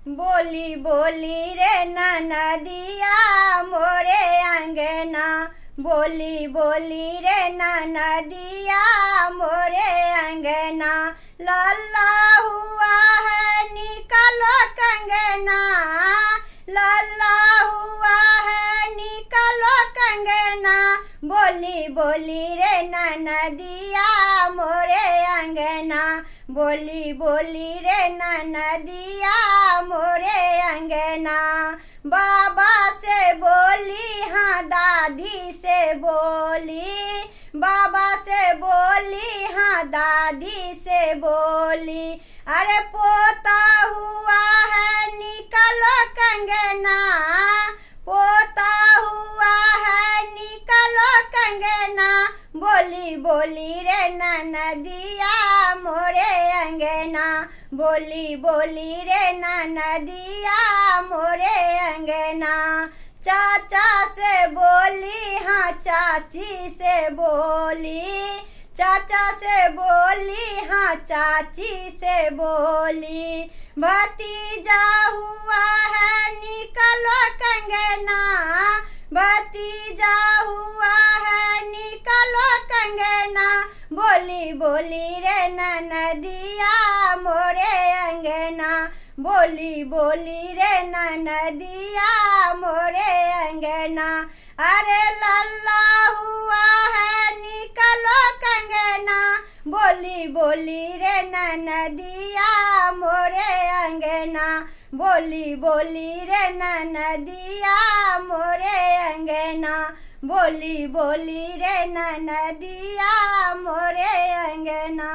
बोली बोली रे ननदिया मोरे अंगना, बोली बोली रे ननदिया मोरे अंगना। लल्ला हुआ है निकलो कंगना, लल्ला हुआ है निकलो कंगना। बोली बोली रे ननदिया मोरे अंगना, बोली बोली रे ननदिया मोरे अंगना। बाबा से बोली हाँ दादी से बोली, बाबा से बोली हाँ दादी से बोली। अरे पोता हुआ है निकलो कंगना, पोता हुआ है निकलो कंगना। बोली बोली रे ननदिया मोरे अंगना, बोली बोली रे ननदिया मोरे अंगना। चाचा से बोली हाँ चाची से बोली, चाचा से बोली हाँ चाची से बोली। भतीजा हुआ है निकलो कंगना, भतीजा हुआ है निकलो कंगना। बोली बोली रे ननदिया मोरे अंगना, बोली बोली रे ननदिया मोरे अंगना। अरे लल्ला हुआ है निकलो कंगना, बोली बोली रे ननदिया मोरे अंगना, बोली बोली रे ननदिया मोरे अंगना, बोली बोली रे ननदिया मोरे अंगना।